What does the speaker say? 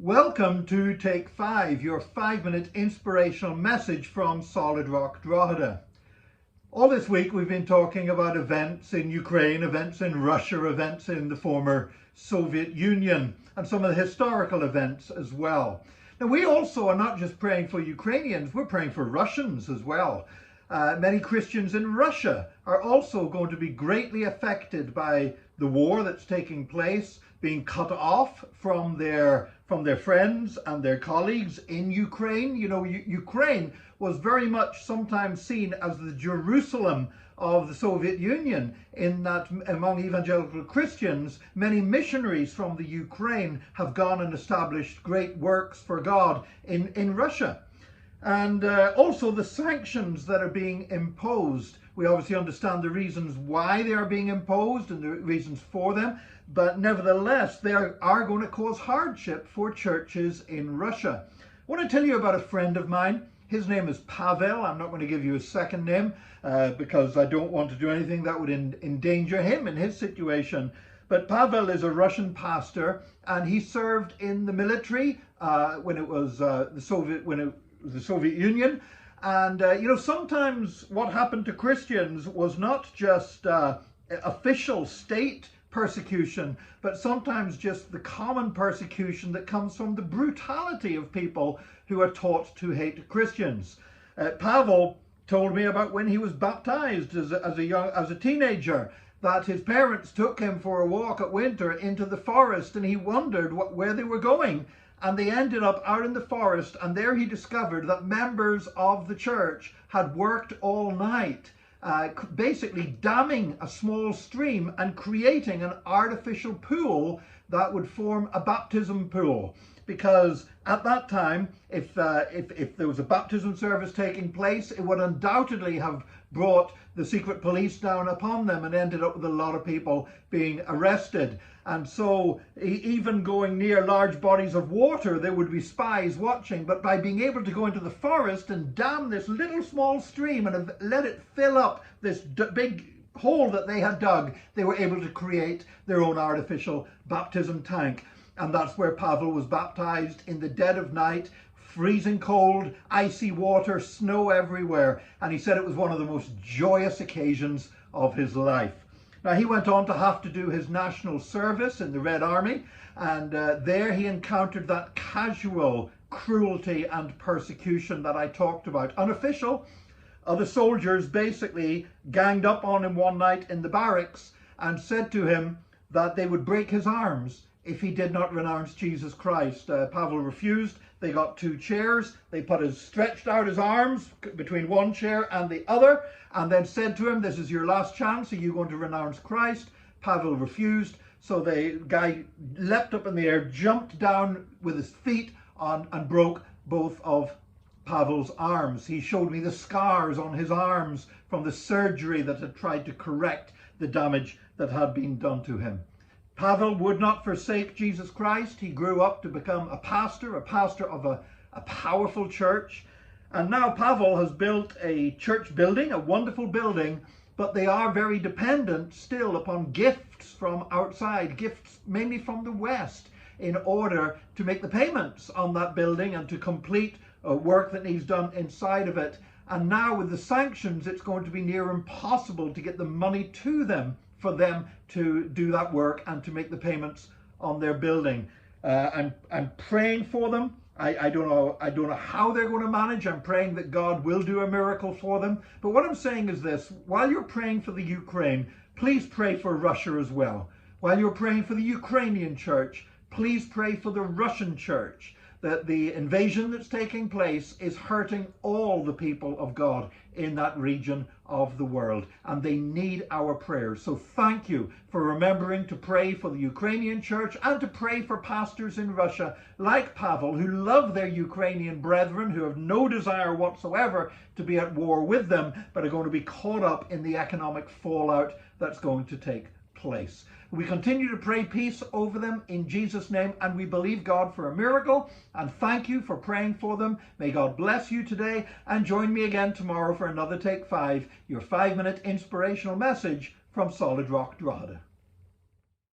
Welcome to Take 5, your 5-minute inspirational message from Solid Rock Drogheda. All this week we've been talking about events in Ukraine, events in Russia, events in the former Soviet Union, and some of the historical events as well. Now we also are not just praying for Ukrainians, we're praying for Russians as well. Many Christians in Russia are also going to be greatly affected by the war that's taking place, being cut off from their friends and their colleagues in Ukraine. You know, Ukraine was very much sometimes seen as the Jerusalem of the Soviet Union, in that among evangelical Christians, many missionaries from the Ukraine have gone and established great works for God in Russia. And also the sanctions that are being imposed. We obviously understand the reasons why they are being imposed and the reasons for them, but nevertheless, they are going to cause hardship for churches in Russia. I want to tell you about a friend of mine. His name is Pavel. I'm not going to give you his second name because I don't want to do anything that would endanger him in his situation. But Pavel is a Russian pastor, and he served in the military when it was the Soviet Union. And you know, sometimes what happened to Christians was not just official state persecution, but sometimes just the common persecution that comes from the brutality of people who are taught to hate Christians. Pavel told me about when he was baptized as a teenager, that his parents took him for a walk at winter into the forest, and he wondered where they were going. And they ended up out in the forest, and there he discovered that members of the church had worked all night, basically damming a small stream and creating an artificial pool that would form a baptism pool. Because at that time, if there was a baptism service taking place, it would undoubtedly have brought the secret police down upon them and ended up with a lot of people being arrested. And so even going near large bodies of water, there would be spies watching. But by being able to go into the forest and dam this little small stream and let it fill up this big hole that they had dug, they were able to create their own artificial baptism tank. And that's where Pavel was baptized, in the dead of night, freezing cold, icy water, snow everywhere. And he said it was one of the most joyous occasions of his life. Now, he went on to have to do his national service in the Red Army, and there he encountered that casual cruelty and persecution that I talked about. Unofficial, other soldiers basically ganged up on him one night in the barracks and said to him that they would break his arms if he did not renounce Jesus Christ. Pavel refused. They got 2 chairs. They stretched out his arms between one chair and the other, and then said to him, "This is your last chance. Are you going to renounce Christ?" Pavel refused. So the guy leapt up in the air, jumped down with his feet on, and broke both of Pavel's arms. He showed me the scars on his arms from the surgery that had tried to correct the damage that had been done to him. Pavel would not forsake Jesus Christ. He grew up to become a pastor of a powerful church. And now Pavel has built a church building, a wonderful building, but they are very dependent still upon gifts from outside, gifts mainly from the West, in order to make the payments on that building and to complete work that needs done inside of it. And now with the sanctions, it's going to be near impossible to get the money to them for them to do that work and to make the payments on their building. I'm praying for them. I don't know how they're going to manage. I'm praying that God will do a miracle for them. But what I'm saying is this: while you're praying for the Ukraine, please pray for Russia as well. While you're praying for the Ukrainian church, please pray for the Russian church. That the invasion that's taking place is hurting all the people of God in that region of the world, and they need our prayers. So thank you for remembering to pray for the Ukrainian church and to pray for pastors in Russia like Pavel, who love their Ukrainian brethren, who have no desire whatsoever to be at war with them, but are going to be caught up in the economic fallout that's going to take place. We continue to pray peace over them in Jesus' name, and we believe God for a miracle, and thank you for praying for them. May God bless you today, and join me again tomorrow for another Take 5, your 5-minute inspirational message from Solid Rock Drogheda.